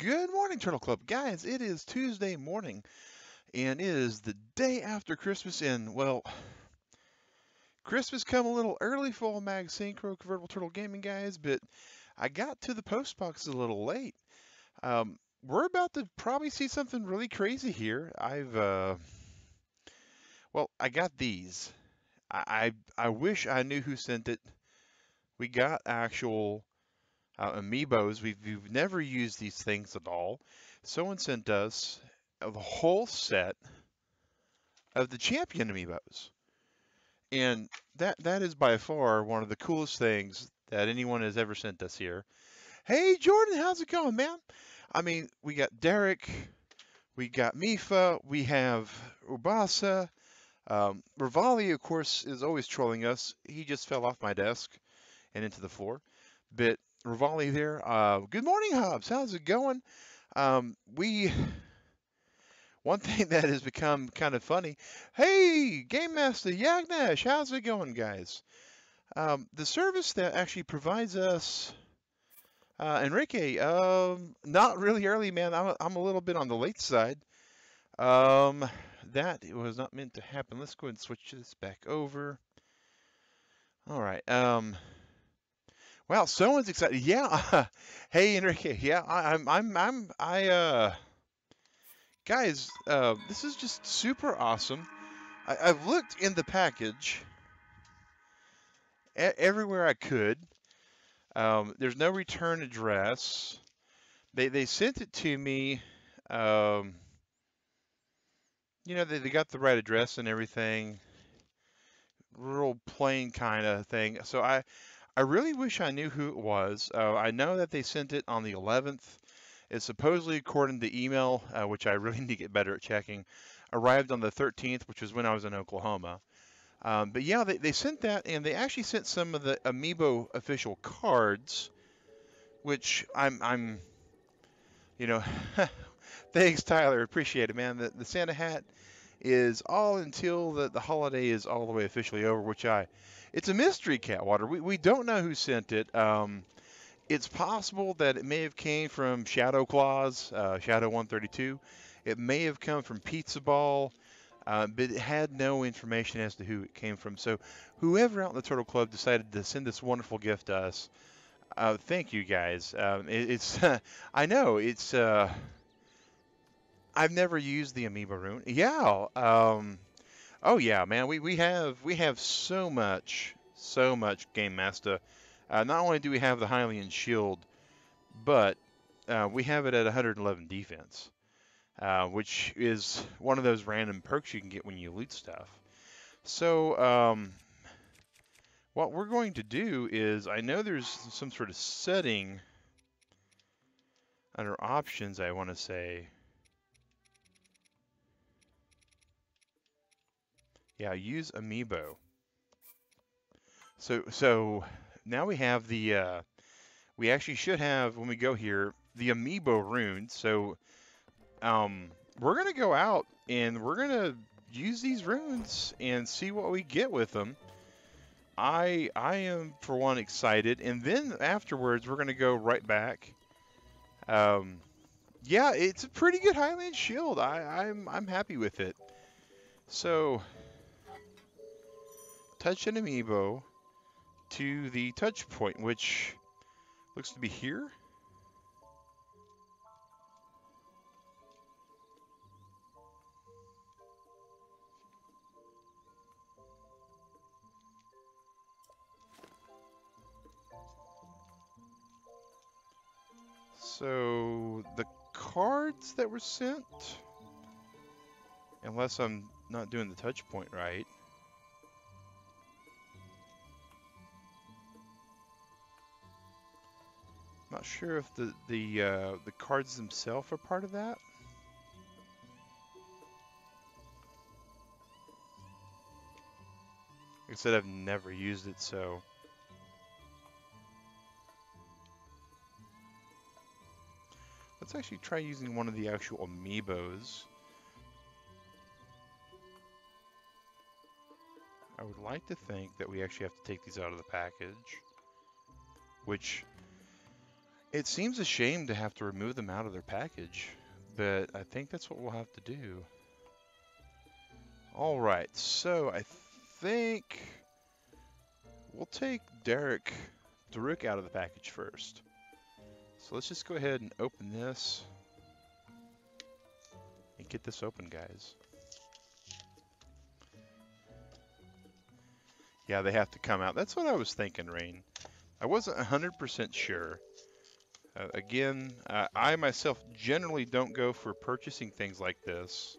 Good morning, Turtle Club. Guys, it is Tuesday morning, and it is the day after Christmas, and, well, Christmas come a little early for old Mag Synchro Convertible Turtle Gaming, guys, but I got to the post box a little late. We're about to probably see something really crazy here. I got these. I wish I knew who sent it. We got actual Amiibos. We've never used these things at all. Someone sent us the whole set of the Champion Amiibos, and that is by far one of the coolest things that anyone has ever sent us here. Hey Jordan, how's it going, man? I mean, we got Derek, we got Mifa, we have Ubasa. Rivali, of course, is always trolling us. He just fell off my desk and into the floor. But Rivali there. Good morning, Hobbs. How's it going? One thing that has become kind of funny. Hey, Game Master Yagnash, how's it going, guys? The service that actually provides us, Enrique, not really early, man. I'm a little bit on the late side. That was not meant to happen. Let's go ahead and switch this back over. All right. Wow, someone's excited. Yeah. Hey, Enrique. Yeah, guys, this is just super awesome. I've looked in the package everywhere I could. There's no return address. They sent it to me. You know, they got the right address and everything. Real plain kind of thing. So I really wish I knew who it was. I know that they sent it on the 11th. It supposedly, according to email, which I really need to get better at checking, arrived on the 13th, which was when I was in Oklahoma. But yeah, they sent that, and they actually sent some of the Amiibo official cards, which I'm you know, thanks, Tyler. Appreciate it, man. The Santa hat is all until the holiday is all the way officially over, it's a mystery, Catwater. We don't know who sent it. It's possible that it may have came from Shadow Claus, Shadow 132. It may have come from Pizza Ball, but it had no information as to who it came from. So whoever out in the Turtle Club decided to send this wonderful gift to us, thank you guys. It's I know it's I've never used the Amiibo rune. Yeah. Oh yeah, man. We have so much Game Master. Not only do we have the Hylian Shield, but we have it at 111 defense, which is one of those random perks you can get when you loot stuff. So what we're going to do is, I know there's some sort of setting under options, I want to say. Yeah, use Amiibo. So now we have the, we actually should have, when we go here, the Amiibo rune. So we're going to go out and we're going to use these runes and see what we get with them. I am, for one, excited. And then afterwards, we're going to go right back. Yeah, it's a pretty good Hylian Shield. I'm happy with it. So, touch an Amiibo to the touch point, which looks to be here. So the cards that were sent, unless I'm not doing the touch point right. Not sure if the cards themselves are part of that. Like I said, I've never used it, so. Let's actually try using one of the actual Amiibos. I would like to think that we actually have to take these out of the package, which It seems a shame to have to remove them out of their package, but I think that's what we'll have to do. All right, so I think we'll take Daruk out of the package first. So let's just go ahead and open this and get this open, guys. Yeah, they have to come out. That's what I was thinking, Rain. I wasn't 100% sure. Again, I myself generally don't go for purchasing things like this.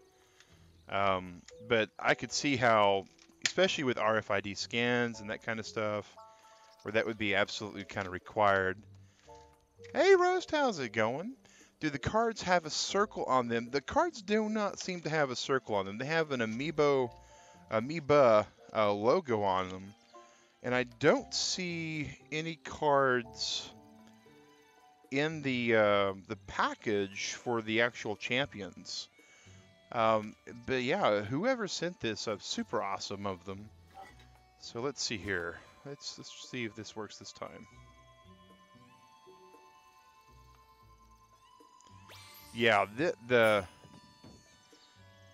But I could see how, especially with RFID scans and that kind of stuff, where that would be absolutely kind of required. Hey, Roast, how's it going? Do the cards have a circle on them? The cards do not seem to have a circle on them. They have an Amoeba logo on them. And I don't see any cards in the package for the actual champions. But yeah, whoever sent this, super awesome of them. So let's see here. Let's see if this works this time. Yeah, the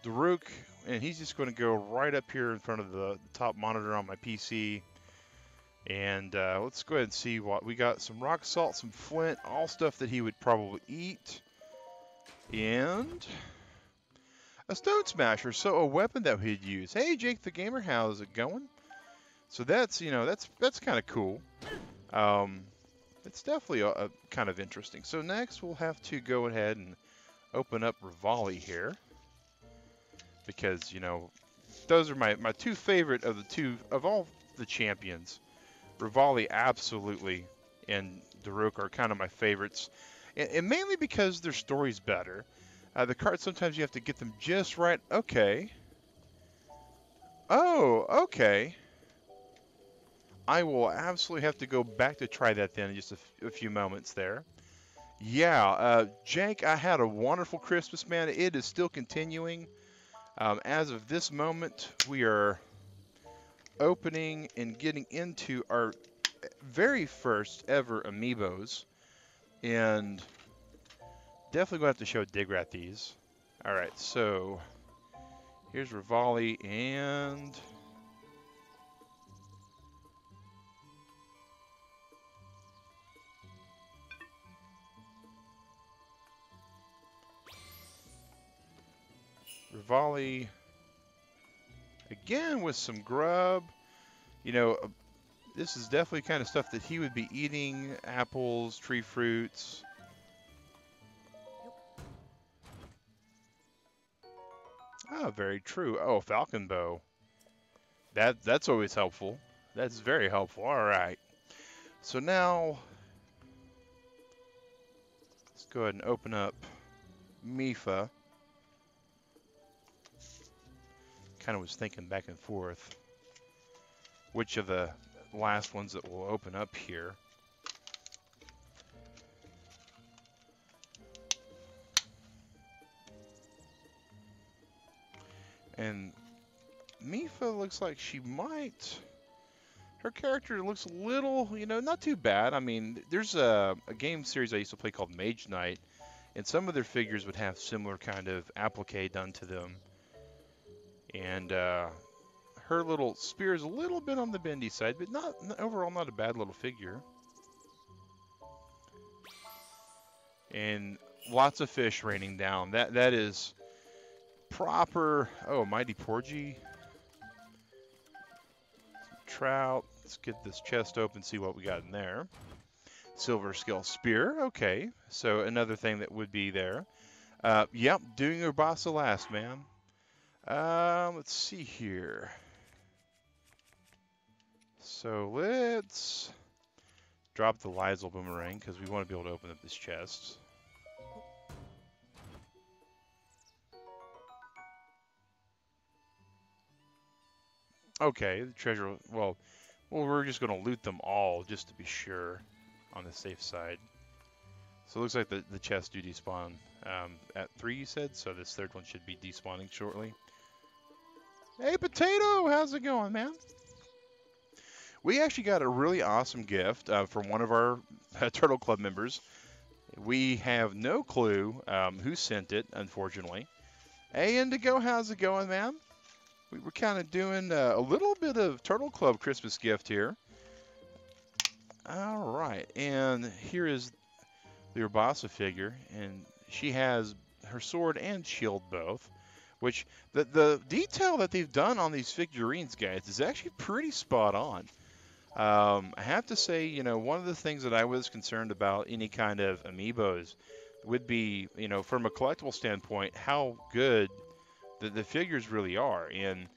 Daruk, and he's just going to go right up here in front of the top monitor on my PC. And let's go ahead and see what we got. Some rock salt, some flint, all stuff that he would probably eat. And a stone smasher, so a weapon that he'd use. Hey, Jake the Gamer, how's it going? So that's, you know, that's kind of cool. It's definitely a kind of interesting. So next we'll have to go ahead and open up Rivali here. Because, you know, those are my two favorite of all the champions. Rivali absolutely and Daruk are kind of my favorites. And mainly because their story's better. The cards, sometimes you have to get them just right. Okay. Oh, okay. I will absolutely have to go back to try that then in just a few moments there. Yeah, Jake, I had a wonderful Christmas, man. It is still continuing. As of this moment, we are opening and getting into our very first ever Amiibos. And definitely going to have to show DigRat these. Alright, so here's Rivali and Rivali again with some grub. You know, this is definitely kind of stuff that he would be eating. Apples, tree fruits. Oh, very true. Oh, falcon bow. That's always helpful. That's very helpful. All right. So now, let's go ahead and open up Mifa. Kind of was thinking back and forth which of the last ones that will open up here. And Mifa looks like she might. Her character looks a little, you know, not too bad. I mean, there's a game series I used to play called Mage Knight, and some of their figures would have similar kind of applique done to them. And her little spear is a little bit on the bendy side, but not overall not a bad little figure. And lots of fish raining down. That is proper. Oh, mighty porgy. Some trout. Let's get this chest open, see what we got in there. Silver scale spear. Okay, so another thing that would be there. Yep, doing your boss the last, man. Let's see here. So let's drop the Lysol boomerang because we want to be able to open up this chest. Okay, the treasure. Well, we're just going to loot them all just to be sure on the safe side. So it looks like the chests do despawn at 3, you said, so this third one should be despawning shortly. Hey, Potato! How's it going, man? We actually got a really awesome gift from one of our Turtle Club members. We have no clue who sent it, unfortunately. Hey, Indigo, how's it going, man? We were kind of doing a little bit of Turtle Club Christmas gift here. All right, and here is the Urbasa figure, and she has her sword and shield both, which the detail that they've done on these figurines, guys, is actually pretty spot on. I have to say, you know, one of the things that I was concerned about any kind of amiibos would be, you know, from a collectible standpoint, how good the figures really are, and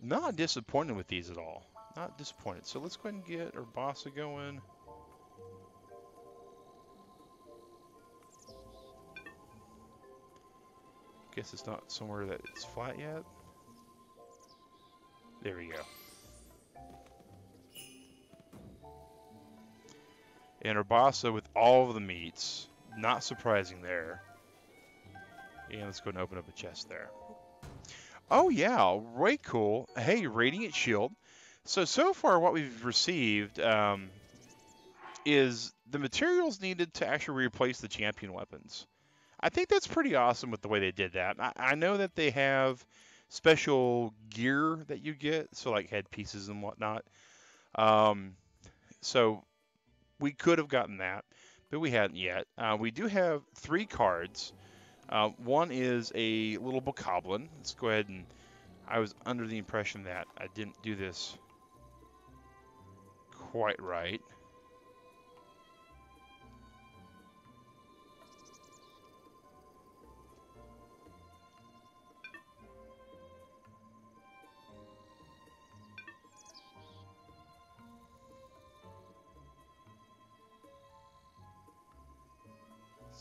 not disappointed with these at all. Not disappointed. So let's go ahead and get Urbasa going. Guess it's not somewhere that it's flat yet. There we go. And Urbasa with all of the meats. Not surprising there. And let's go and open up a chest there. Oh yeah, way cool. Hey, Radiant Shield. So far what we've received is the materials needed to actually replace the champion weapons. I think that's pretty awesome with the way they did that. I know that they have special gear that you get, so like headpieces and whatnot. So we could have gotten that, but we hadn't yet. We do have 3 cards. One is a little bokoblin. Let's go ahead and... I was under the impression that I didn't do this quite right.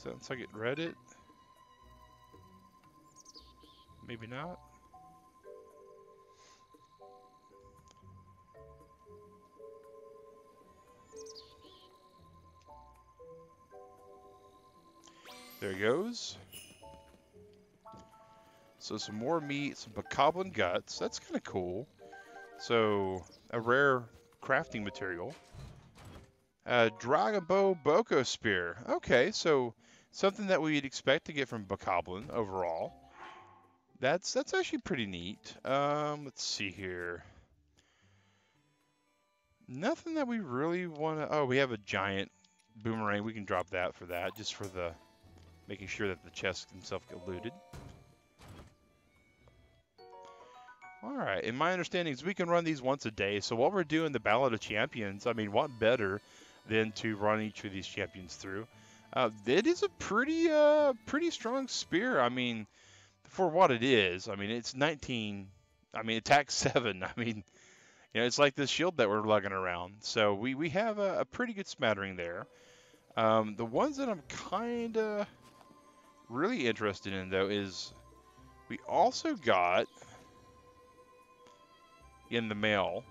Sounds like it read it. Maybe not. There it goes. So some more meat, some bokoblin guts. That's kind of cool. So a rare crafting material. Dragon Bow Boko Spear. Okay, so something that we'd expect to get from bokoblin overall. That's actually pretty neat. Let's see here. Nothing that we really want to... Oh, we have a giant boomerang. We can drop that for that, just for the... making sure that the chests themselves get looted. Alright, and my understanding is we can run these once a day, so while we're doing the Ballad of Champions, I mean, what better than to run each of these champions through? It is a pretty strong spear. I mean, for what it is, I mean, it's 19... I mean, attack 7. I mean, you know, it's like this shield that we're lugging around. So we have a pretty good smattering there. The ones that I'm kind of really interested in, though, is we also got in the mail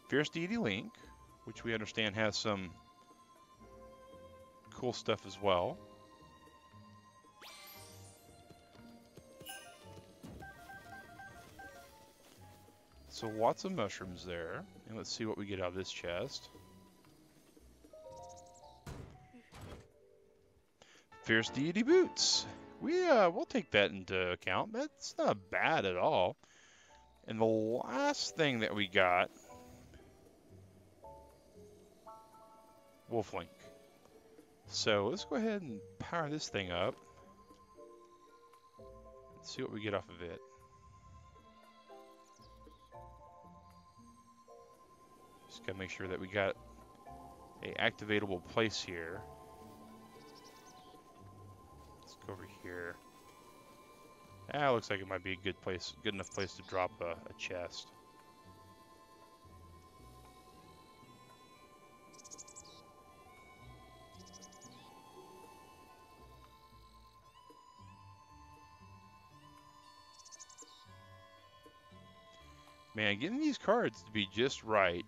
Fierce Deity Link, which we understand has some cool stuff as well. So lots of mushrooms there. And let's see what we get out of this chest. Fierce Deity Boots. We'll take that into account. That's not bad at all. And the last thing that we got, Wolflink. So let's go ahead and power this thing up. Let's see what we get off of it. Just gotta make sure that we got a activatable place here. Let's go over here. Looks like it might be a good place, good enough place to drop a chest. Man, getting these cards to be just right.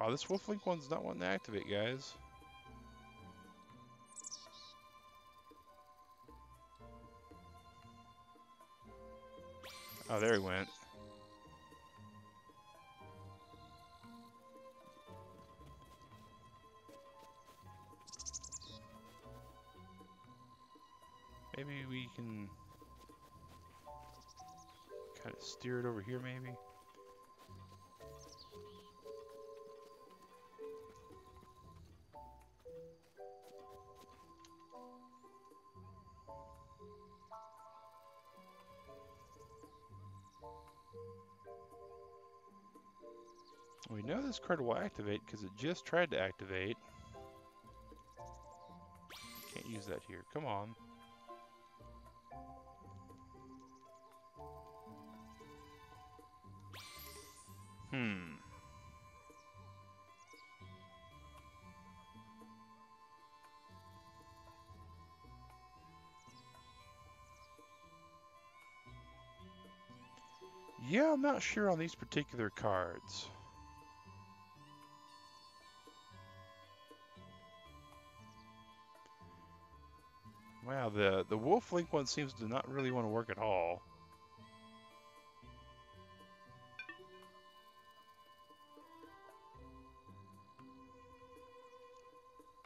Wow, this Wolf Link one's not wanting to activate, guys. Oh, there he went. Maybe we can kind of steer it over here, maybe. We know this card will activate because it just tried to activate. Can't use that here. Come on. Yeah, I'm not sure on these particular cards. Wow, the Wolf Link one seems to not really want to work at all.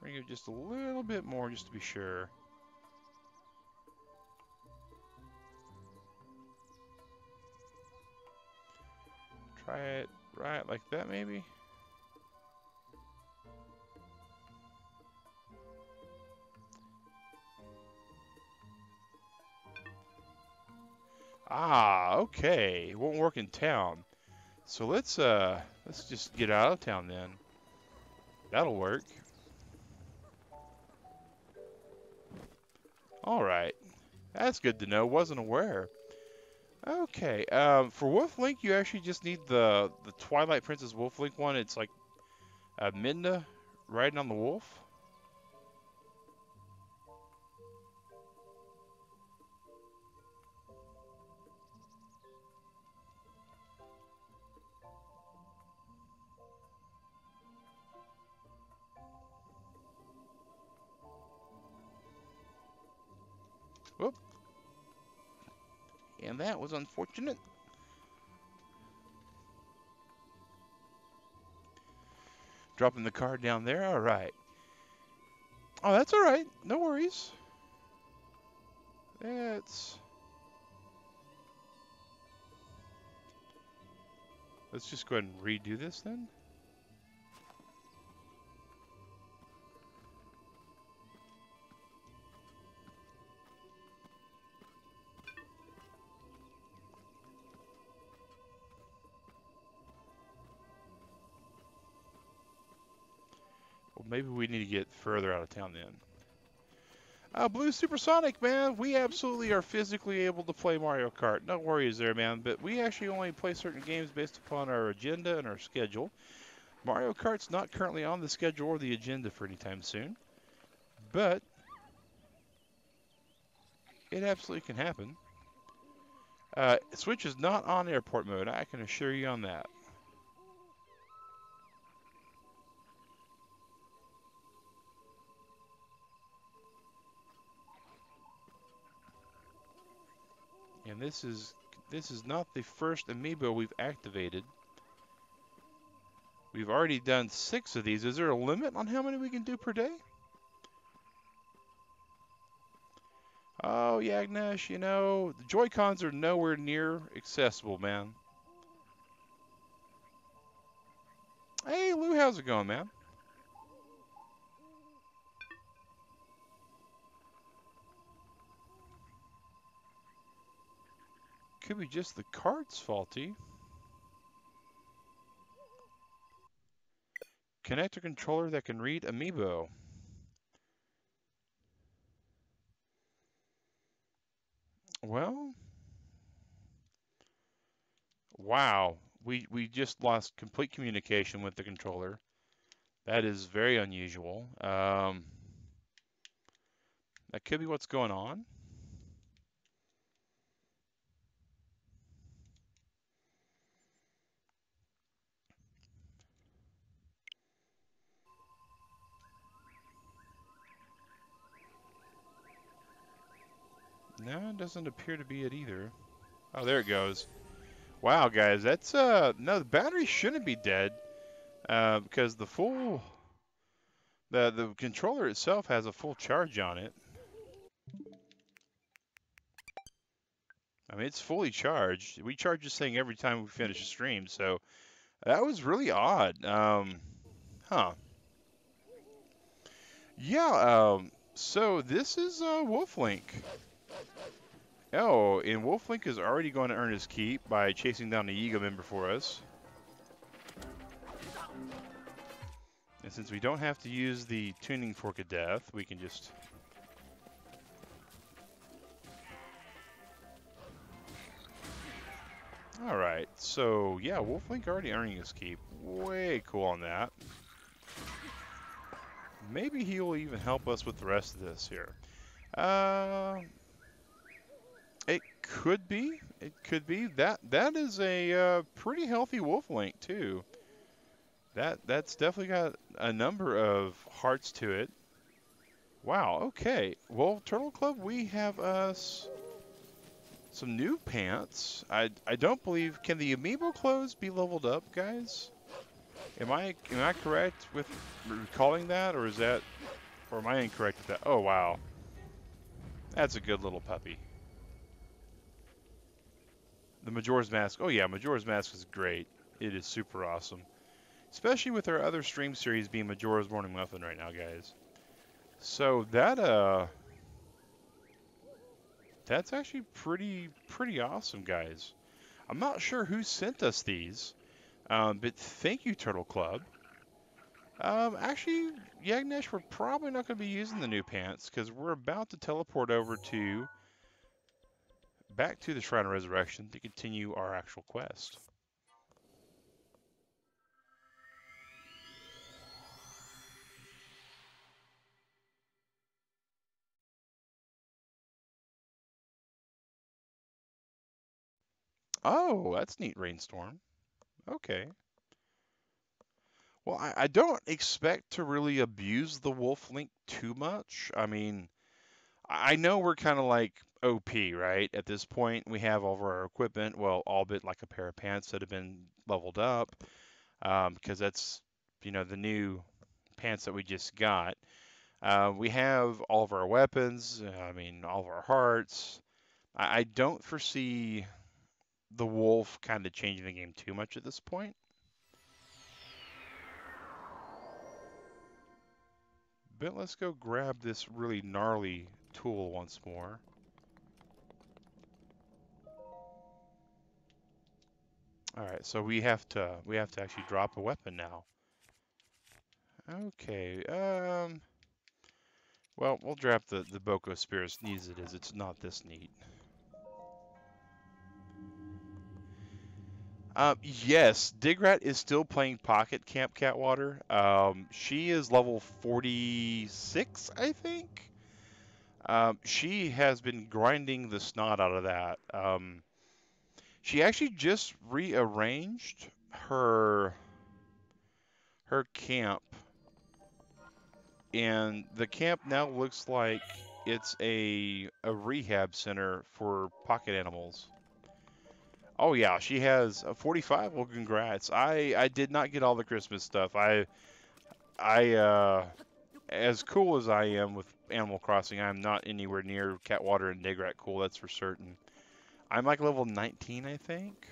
We're gonna give just a little bit more just to be sure. Try it right like that, maybe? Ah, okay. It won't work in town. So let's just get out of town then. That'll work. All right. That's good to know. Wasn't aware. Okay. For Wolf Link, you actually just need the Twilight Princess Wolf Link one. It's like Midna riding on the wolf. Whoop. And that was unfortunate. Dropping the card down there. All right. Oh, that's all right. No worries. Let's just go ahead and redo this then. Well, maybe we need to get further out of town then. Blue Supersonic, man, we absolutely are physically able to play Mario Kart. No worries there, man. But we actually only play certain games based upon our agenda and our schedule. Mario Kart's not currently on the schedule or the agenda for any time soon. But it absolutely can happen. Switch is not on airport mode. I can assure you on that. And this is not the first Amiibo we've activated. We've already done 6 of these. Is there a limit on how many we can do per day? Oh, Yagnash, you know, the Joy-Cons are nowhere near accessible, man. Hey, Lou, how's it going, man? Could be just the card's faulty. Connect a controller that can read Amiibo. Well, wow. We just lost complete communication with the controller. That is very unusual. That could be what's going on. No, it doesn't appear to be it either. Oh, there it goes. Wow, guys, that's no, the battery shouldn't be dead because the controller itself has a full charge on it. I mean, it's fully charged. We charge this thing every time we finish a stream, so that was really odd. Huh. Yeah, so this is Wolflink. Oh, and Wolflink is already going to earn his keep by chasing down the Yiga member for us. And since we don't have to use the tuning fork of death, we can just... Alright, so yeah, Wolflink already earning his keep. Way cool on that. Maybe he will even help us with the rest of this here. It could be. It could be. That is a pretty healthy Wolflink too. That's definitely got a number of hearts to it. Wow, okay. Well, Turtle Club, we have us some new pants. I don't believe, can the Amiibo clothes be leveled up, guys? Am I correct with recalling that, or is that, or am I incorrect with that? Oh wow, that's a good little puppy. The Majora's Mask. Oh yeah, Majora's Mask is great. It is super awesome, especially with our other stream series being Majora's Morning Muffin right now, guys. So that's actually pretty awesome, guys. I'm not sure who sent us these, but thank you, Turtle Club. Actually, Yagnesh, we're probably not going to be using the new pants because we're about to teleport over back to the Shrine of Resurrection to continue our actual quest. Oh, that's neat, Rainstorm. Okay. Well, I don't expect to really abuse the Wolf Link too much. I mean, I know we're kind of like OP, right? At this point, we have all of our equipment, well, all but like a pair of pants that have been leveled up, because that's, the new pants that we just got. We have all of our weapons, I mean, all of our hearts. I don't foresee the wolf kind of changing the game too much at this point. But let's go grab this really gnarly tool once more. All right, so we have to actually drop a weapon now. Okay. Well, we'll drop the Boko Spear as neat as it is. It's not this neat. Yes, DigRat is still playing Pocket Camp Catwater. She is level 46, I think. She has been grinding the snot out of that. She actually just rearranged her camp, and the camp now looks like it's a rehab center for pocket animals. Oh yeah, she has a 45. Well, congrats. I did not get all the Christmas stuff. I as cool as I am with Animal Crossing, I'm not anywhere near Catwater and DigRat cool. That's for certain. I'm like level 19, I think.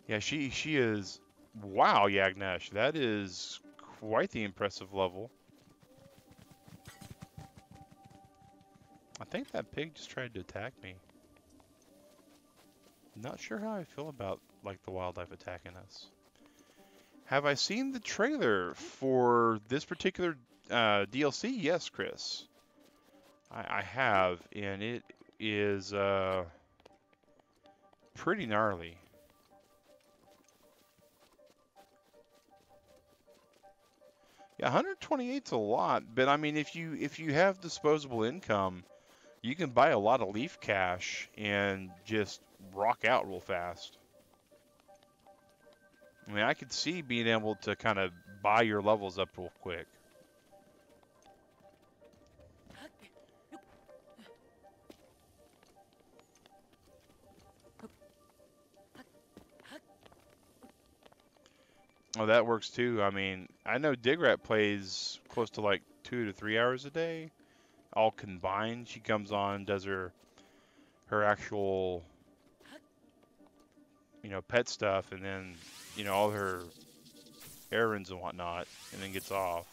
Yeah, she is. Wow, Yagnesh, that is quite the impressive level. I think that pig just tried to attack me. Not sure how I feel about like the wildlife attacking us. Have I seen the trailer for this particular DLC? Yes, Chris. I have, and it is pretty gnarly. Yeah, 128's a lot, but I mean, if you have disposable income, you can buy a lot of leaf cash and just rock out real fast. I mean, I could see being able to kind of buy your levels up real quick. Oh, that works too. I mean, I know DigRat plays close to like 2 to 3 hours a day, all combined. She comes on, does her actual, pet stuff, and then, all her errands and whatnot, and then gets off.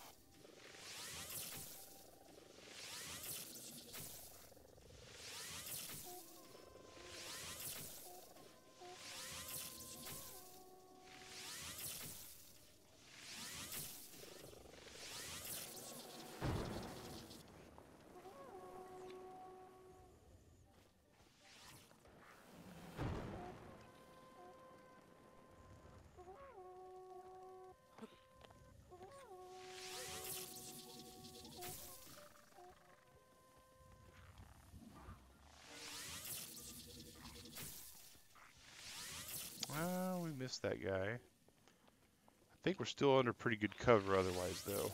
Oh, we missed that guy. I think we're still under pretty good cover otherwise, though.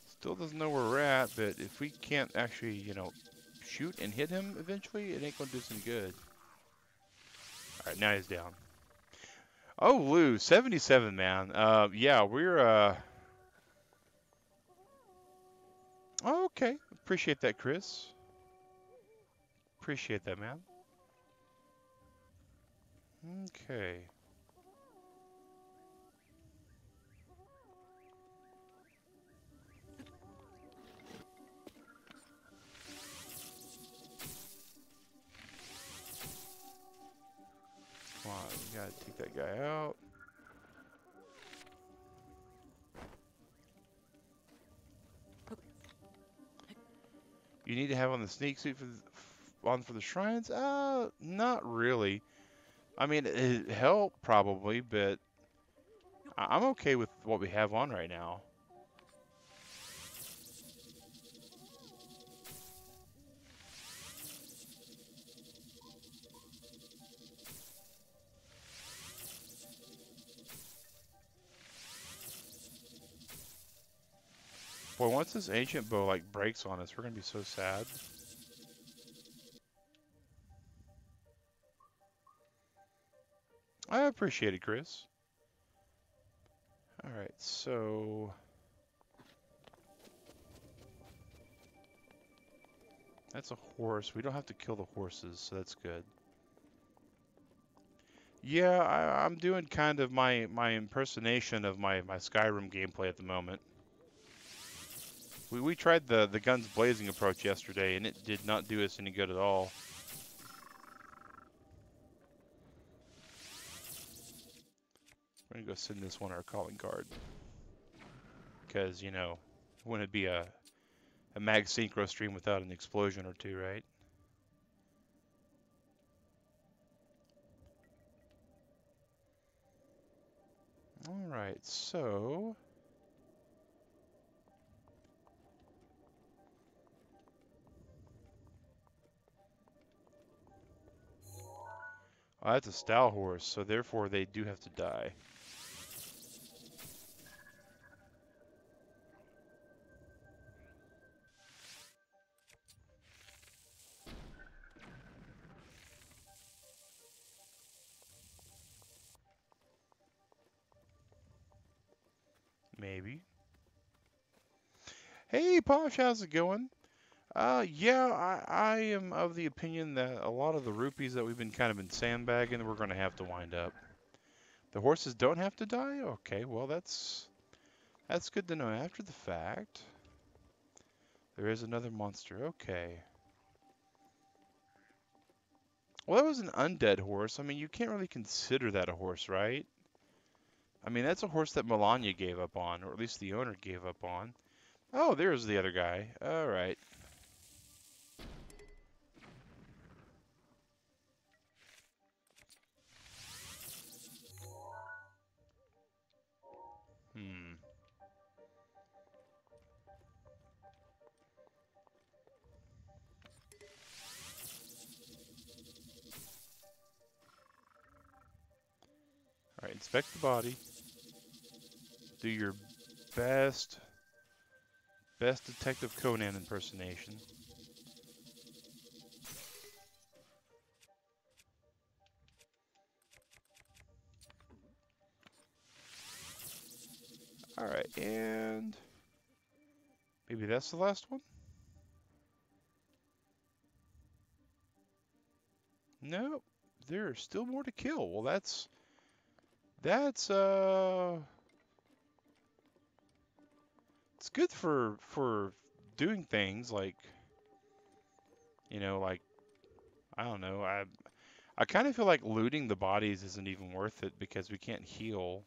Still doesn't know where we're at, but if we can't actually, shoot and hit him eventually, it ain't gonna do us any good. Alright, now he's down. Oh, Lou, 77, man. Yeah, we're, oh, okay. Appreciate that, Chris. Appreciate that, man. Okay. Come on, we gotta take that guy out. You need to have on the sneak suit for the shrines? Not really. I mean, it helped probably, but I'm okay with what we have on right now. Boy, once this ancient bow like breaks on us, we're gonna be so sad. I appreciate it, Chris. All right, so that's a horse. We don't have to kill the horses, so that's good. Yeah, I'm doing kind of my impersonation of my Skyrim gameplay at the moment. We tried the guns blazing approach yesterday, and it did not do us any good at all. We're gonna go send this one our calling card. Because, wouldn't it be a mag synchro stream without an explosion or two, right? Alright, so oh, that's a style horse, so therefore they do have to die. Maybe. Hey, Posh, how's it going? Yeah, I am of the opinion that a lot of the rupees that we've been kind of been sandbagging, we're going to have to wind up. The horses don't have to die? Okay, well, that's good to know after the fact. There is another monster. Okay. Well, that was an undead horse. I mean, you can't really consider that a horse, right? I mean, that's a horse that Melania gave up on, or at least the owner gave up on. Oh, there's the other guy. All right. Hmm. All right, inspect the body. Do your best Detective Conan impersonation. Alright, and maybe that's the last one? Nope. There's still more to kill. Well, that's it's good for doing things like, like I don't know. I kind of feel like looting the bodies isn't even worth it because we can't heal.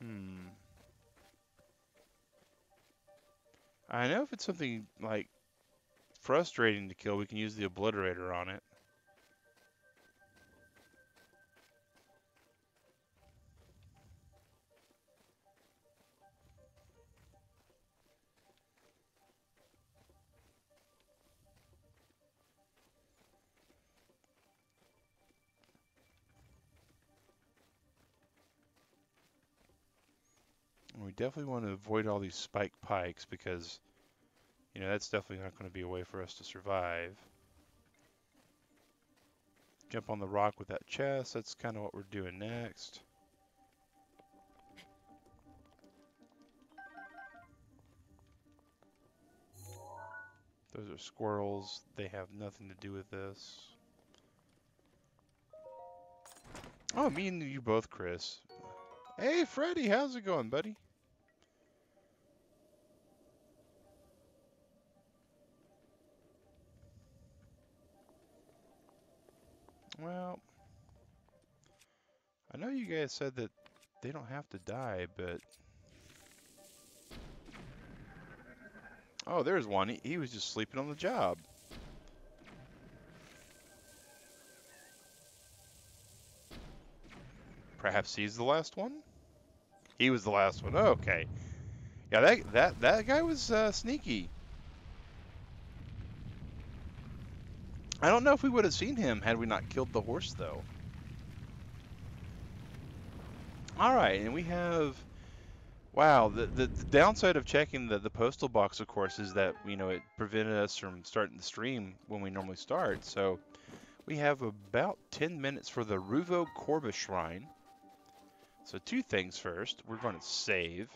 Hmm. I know if it's something like frustrating to kill, we can use the obliterator on it. And we definitely want to avoid all these spike pikes because, that's definitely not going to be a way for us to survive. Jump on the rock with that chest. That's kind of what we're doing next. Those are squirrels. They have nothing to do with this. Oh, me and you both, Chris. Hey, Freddy, how's it going, buddy? Well, I know you guys said that they don't have to die, but... Oh, there's one. He was just sleeping on the job. Perhaps he's the last one? He was the last one. Oh, okay. Yeah, that guy was sneaky. I don't know if we would have seen him had we not killed the horse, though. All right, and we have... Wow, the downside of checking the postal box, of course, is that, it prevented us from starting the stream when we normally start. So we have about 10 minutes for the Ruvo Corba Shrine. So two things first. We're going to save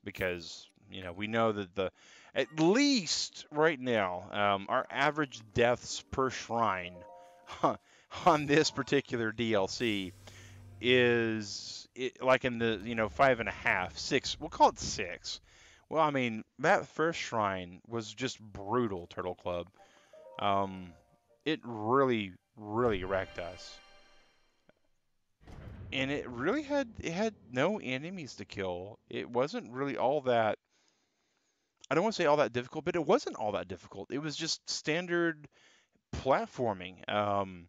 because, we know that at least right now, our average deaths per shrine on this particular DLC is like in the 5.5, 6. We'll call it 6. Well, I mean that first shrine was just brutal, Turtle Club. It really wrecked us, and it had no enemies to kill. It wasn't really all that. I don't want to say all that difficult, but it wasn't all that difficult. It was just standard platforming. And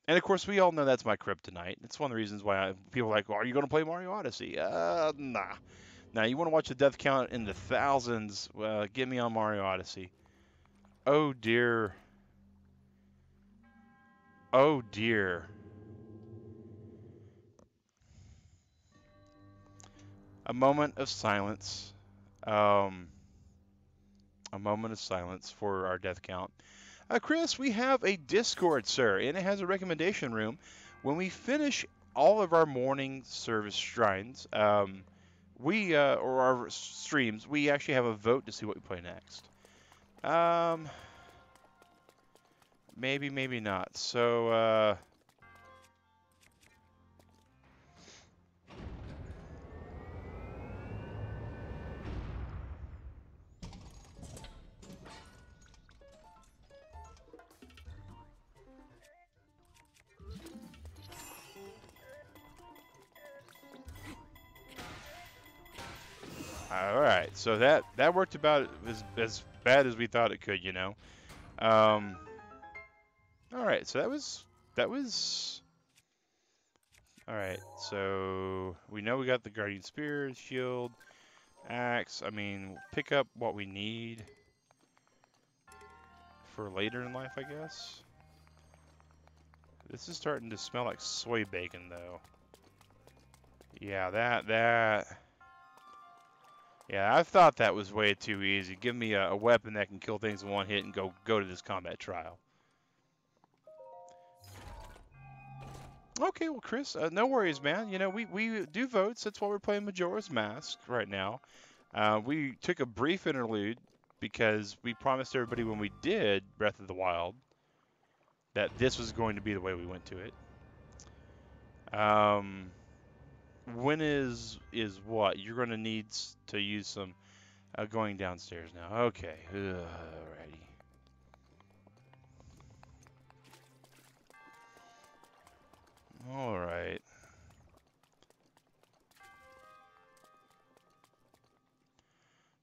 of course, we all know that's my kryptonite. It's one of the reasons why people are like, well, are you going to play Mario Odyssey? Nah. Now, you want to watch the death count in the thousands? Get me on Mario Odyssey. Oh dear. Oh dear. A moment of silence. Um, a moment of silence for our death count. Chris, we have a Discord, sir, and it has a recommendation room. When we finish all of our morning service shrines, or our streams, we actually have a vote to see what we play next. Maybe, maybe not. So, all right. So that worked about as bad as we thought it could, All right. So that was. All right. So we know we got the Guardian Spear, shield, axe. I mean, pick up what we need for later in life, I guess. This is starting to smell like soy bacon, though. Yeah, Yeah, I thought that was way too easy. Give me a weapon that can kill things in one hit and go to this combat trial. Okay, well, Chris, no worries, man. You know, we do votes. That's why we're playing Majora's Mask right now. We took a brief interlude because we promised everybody when we did Breath of the Wild that this was going to be the way we went to it. When is what? You're going to need to use some going downstairs now. Okay, alrighty. All right.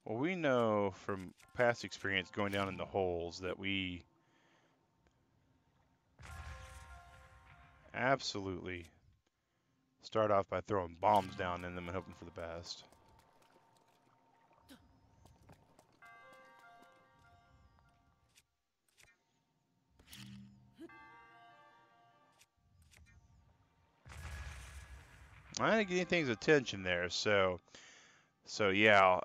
Well, we know from past experience going down in the holes that we absolutely start off by throwing bombs down in them and hoping for the best. I didn't get anything's attention there, so yeah.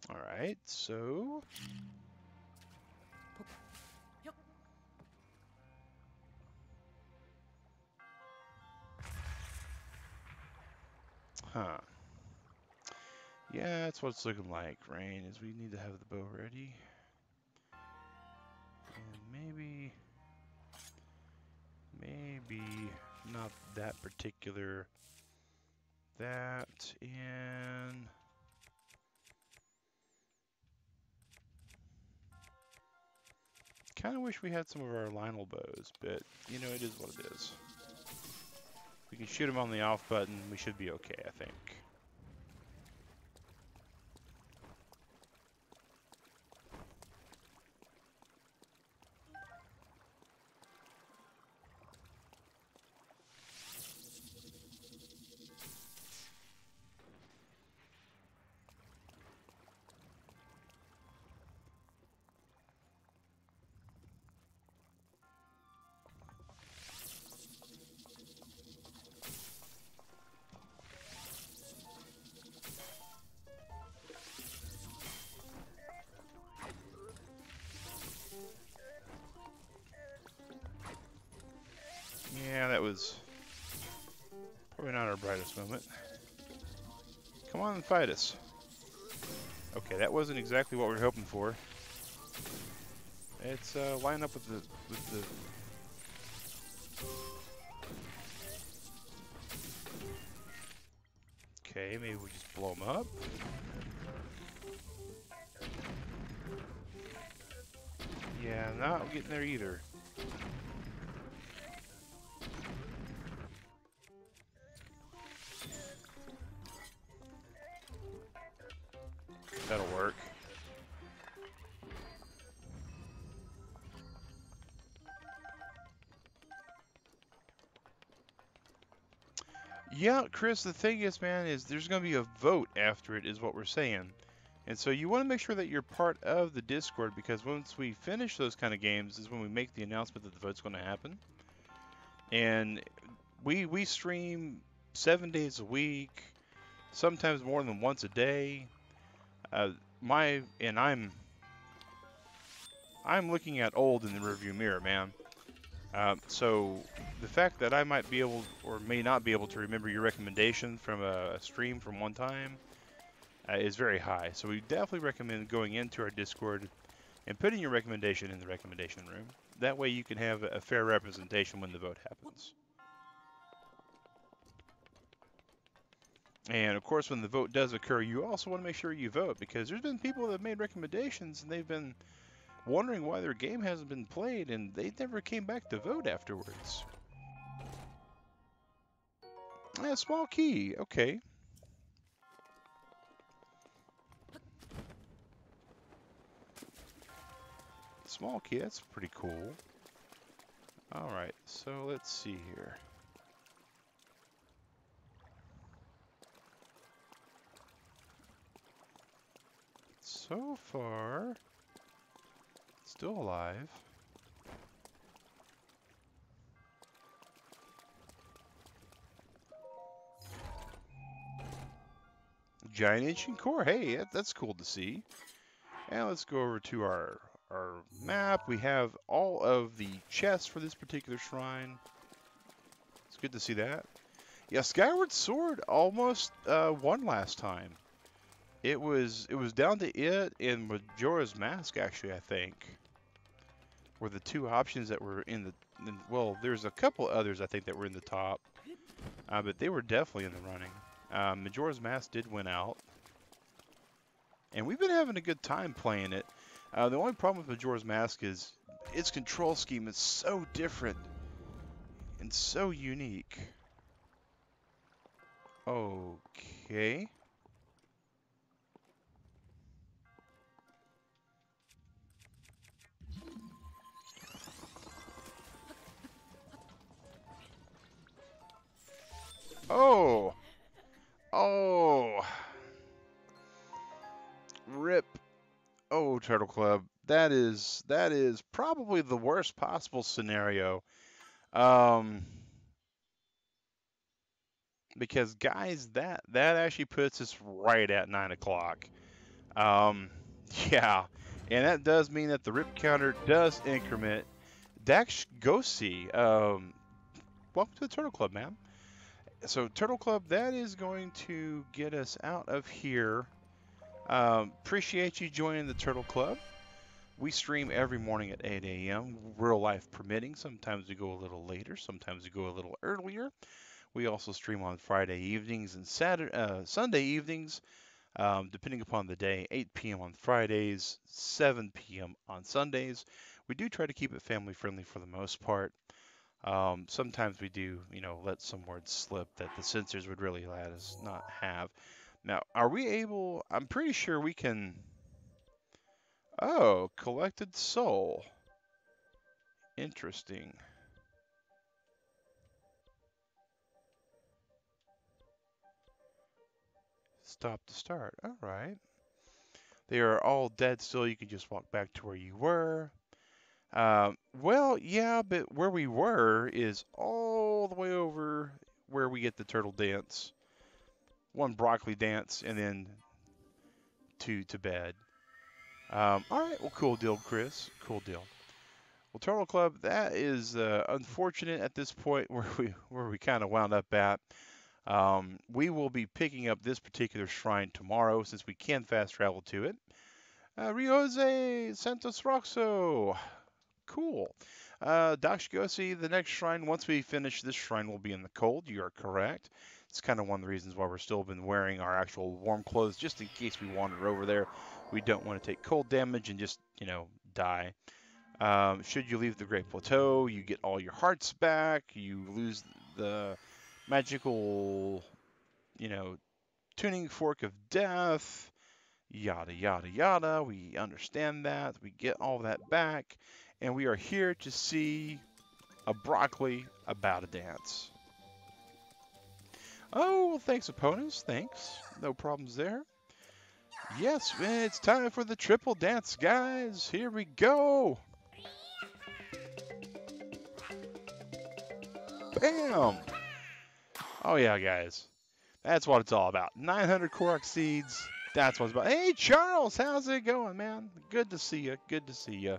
All right, so. Huh. Yeah, that's what it's looking like. Rain is we need to have the bow ready. And maybe not that particular. That and kind of wish we had some of our Lionel bows, but you know, it is what it is. We can shoot them on the off button, we should be okay, I think. Yeah, that was probably not our brightest moment. Come on and fight us. Okay, that wasn't exactly what we were hoping for. It's line up with the. Okay, maybe we just blow them up. Yeah, not getting there either. That'll work. Yeah, Chris, the thing is, man, is there's going to be a vote after it, is what we're saying. And so you want to make sure that you're part of the Discord, because once we finish those kind of games is when we make the announcement that the vote's going to happen. And we stream 7 days a week, sometimes more than once a day. I'm looking at old in the rearview mirror, man. So the fact that I might be able or may not be able to remember your recommendation from a stream from one time is very high. So we definitely recommend going into our Discord and putting your recommendation in the recommendation room. That way you can have a fair representation when the vote happens. And of course, when the vote does occur, you also want to make sure you vote, because there's been people that have made recommendations and they've been wondering why their game hasn't been played, and they never came back to vote afterwards. Small key, okay. Small key, that's pretty cool. Alright, so let's see here. So far, still alive. Giant ancient core, hey, that's cool to see. And let's go over to our map. We have all of the chests for this particular shrine. It's good to see that. Yeah, Skyward Sword almost won last time. It was down to it and Majora's Mask, actually, I think, were the two options that were well, there's a couple others I think that were in the top, but they were definitely in the running. Majora's Mask did win out, and we've been having a good time playing it. The only problem with Majora's Mask is its control scheme is so different and so unique. Okay. Oh! Oh! Rip. Oh, Turtle Club. That is probably the worst possible scenario. Because guys, that actually puts us right at 9 o'clock. Yeah, and that does mean that the rip counter does increment. Dax Gosi, welcome to the Turtle Club, man. So Turtle Club, that is going to get us out of here. Appreciate you joining the Turtle Club. We stream every morning at 8 a.m., real life permitting. Sometimes we go a little later, sometimes we go a little earlier. We also stream on Friday evenings and Sunday evenings, depending upon the day, 8 p.m. on Fridays, 7 p.m. on Sundays. We do try to keep it family friendly for the most part. Sometimes we do, let some words slip that the censors would really let us not have. Now, are we able, I'm pretty sure we can, oh, collected soul. Interesting. Stop to start, all right. They are all dead still, you can just walk back to where you were. Well, yeah, but where we were is all the way over where we get the turtle dance. One broccoli dance, and then to bed. All right, well, cool deal, Chris. Cool deal. Well, Turtle Club, that is unfortunate at this point where we kind of wound up at. We will be picking up this particular shrine tomorrow since we can fast travel to it. Rioze Santos Roxo. Cool. Dakshigosi, the next shrine, once we finish this shrine, will be in the cold. You are correct. It's kind of one of the reasons why we're still been wearing our actual warm clothes, just in case we wander over there. We don't want to take cold damage and just, die. Should you leave the Great Plateau, you get all your hearts back. You lose the magical, tuning fork of death. Yada, yada, yada. We understand that. We get all that back. And we are here to see a broccoli about a dance. Oh, well, thanks, opponents. Thanks. No problems there. Yes, it's time for the triple dance, guys. Here we go. Bam. Oh, yeah, guys. That's what it's all about. 900 Korok seeds. That's what it's about. Hey, Charles, how's it going, man? Good to see you. Good to see you.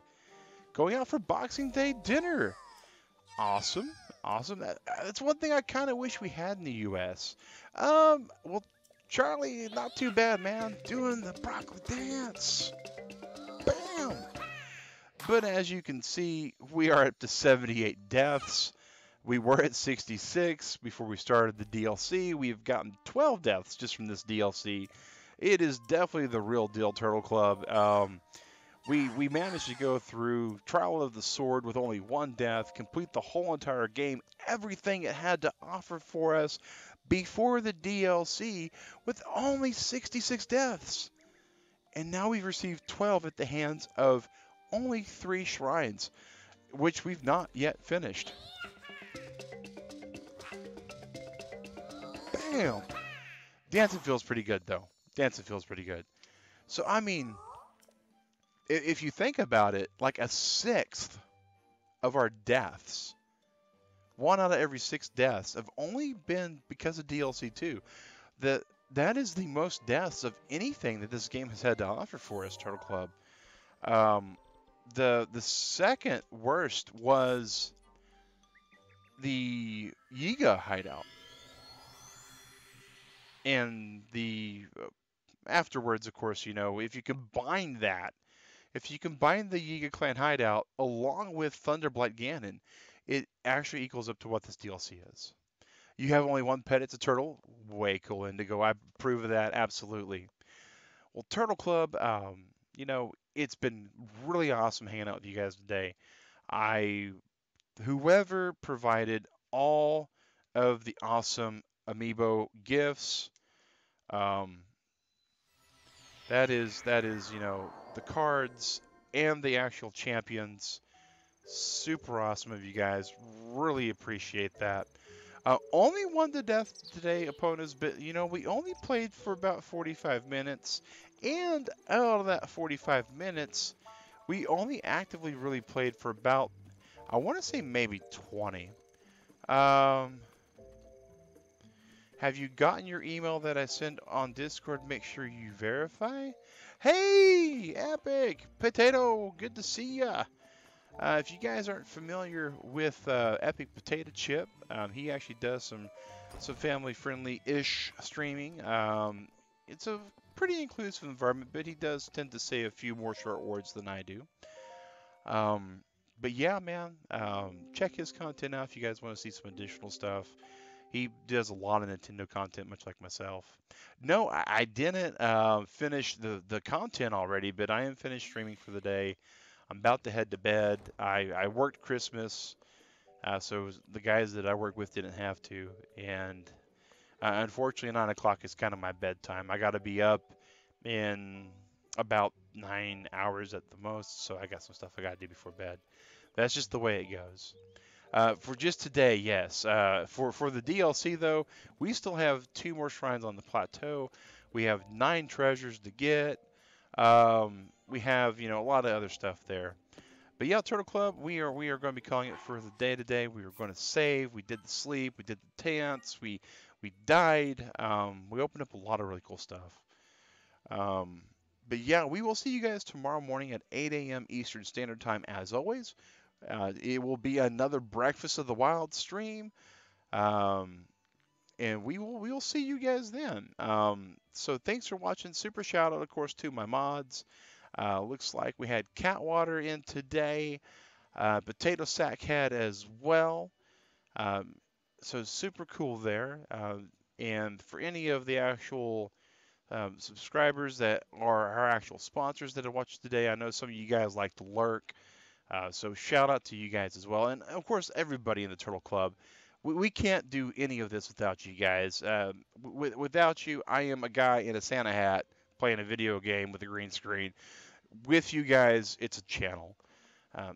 Going out for Boxing Day dinner. Awesome. Awesome. That's one thing I kind of wish we had in the U.S. Well, Charlie, not too bad, man. Doing the broccoli dance. Bam! But as you can see, we are up to 78 deaths. We were at 66 before we started the DLC. We've gotten 12 deaths just from this DLC. It is definitely the real deal, Turtle Club. We managed to go through Trial of the Sword with only one death, complete the whole entire game, everything it had to offer for us before the DLC with only 66 deaths. And now we've received 12 at the hands of only 3 shrines, which we've not yet finished. Bam! Dancing feels pretty good, though. Dancing feels pretty good. So, I mean, if you think about it, like a sixth of our deaths, 1 out of every 6 deaths, have only been because of DLC 2. That is the most deaths of anything that this game has had to offer for us, Turtle Club. Um, the second worst was the Yiga hideout, and the afterwards, of course, you know, if you combine that, if you combine the Yiga clan hideout along with Thunderblight Ganon, it actually equals up to what this DLC is. You have only one pet, it's a turtle. Way cool, Indigo. I approve of that, absolutely. Well, Turtle Club, you know, it's been really awesome hanging out with you guys today. I, whoever provided all of the awesome Amiibo gifts, um, that is, you know, the cards and the actual champions. Super awesome of you guys. Really appreciate that. Only one to death today, opponents, but you know, we only played for about 45 minutes, and out of that 45 minutes, we only actively really played for about, I want to say maybe 20. Um, have you gotten your email that I sent on Discord? Make sure you verify. Hey, Epic Potato, good to see ya. If you guys aren't familiar with Epic Potato Chip, he actually does some family-friendly-ish streaming. It's a pretty inclusive environment, but he does tend to say a few more short words than I do. Um, but yeah, man, check his content out if you guys want to see some additional stuff. He does a lot of Nintendo content, much like myself. No, I didn't finish the content already, but I am finished streaming for the day. I'm about to head to bed. I worked Christmas, so the guys that I work with didn't have to. And unfortunately, 9 o'clock is kind of my bedtime. I got to be up in about 9 hours at the most, so I got some stuff I got to do before bed. That's just the way it goes. For just today, yes. For the DLC though, we still have 2 more shrines on the plateau. We have 9 treasures to get. We have, you know, a lot of other stuff there. But yeah, Turtle Club, we are going to be calling it for the day today. We were going to save. We did the sleep. We did the dance. We died. We opened up a lot of really cool stuff. Um, but yeah, we will see you guys tomorrow morning at 8 a.m. Eastern Standard Time as always. It will be another Breakfast of the Wild stream. Um, and we will see you guys then. So thanks for watching. Super shout out, of course, to my mods. Looks like we had Catwater in today. Potato Sack had as well. Um, so super cool there. And for any of the actual subscribers that are our actual sponsors that have watched today, I know some of you guys like to lurk. So shout out to you guys as well. And of course, everybody in the Turtle Club. We can't do any of this without you guys. Without you, I am a guy in a Santa hat playing a video game with a green screen. With you guys, it's a channel. Um,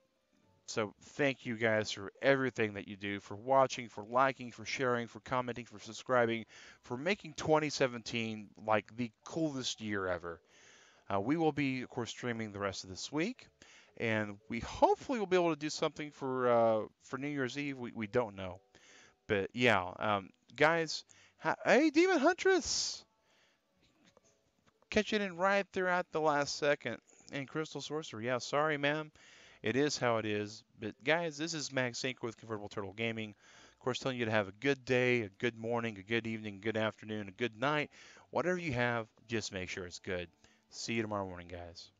so thank you guys for everything that you do, for watching, for liking, for sharing, for commenting, for subscribing, for making 2017 like the coolest year ever. We will be, of course, streaming the rest of this week, and we hopefully will be able to do something for New Year's Eve. We don't know, but yeah, guys. Hey, Demon Huntress, catching it right there at the last second. And Crystal Sorcerer, yeah, sorry, ma'am. It is how it is. But guys, this is Mag Sync with Convertible Turtle Gaming. Of course, telling you to have a good day, a good morning, a good evening, a good afternoon, a good night. Whatever you have, just make sure it's good. See you tomorrow morning, guys.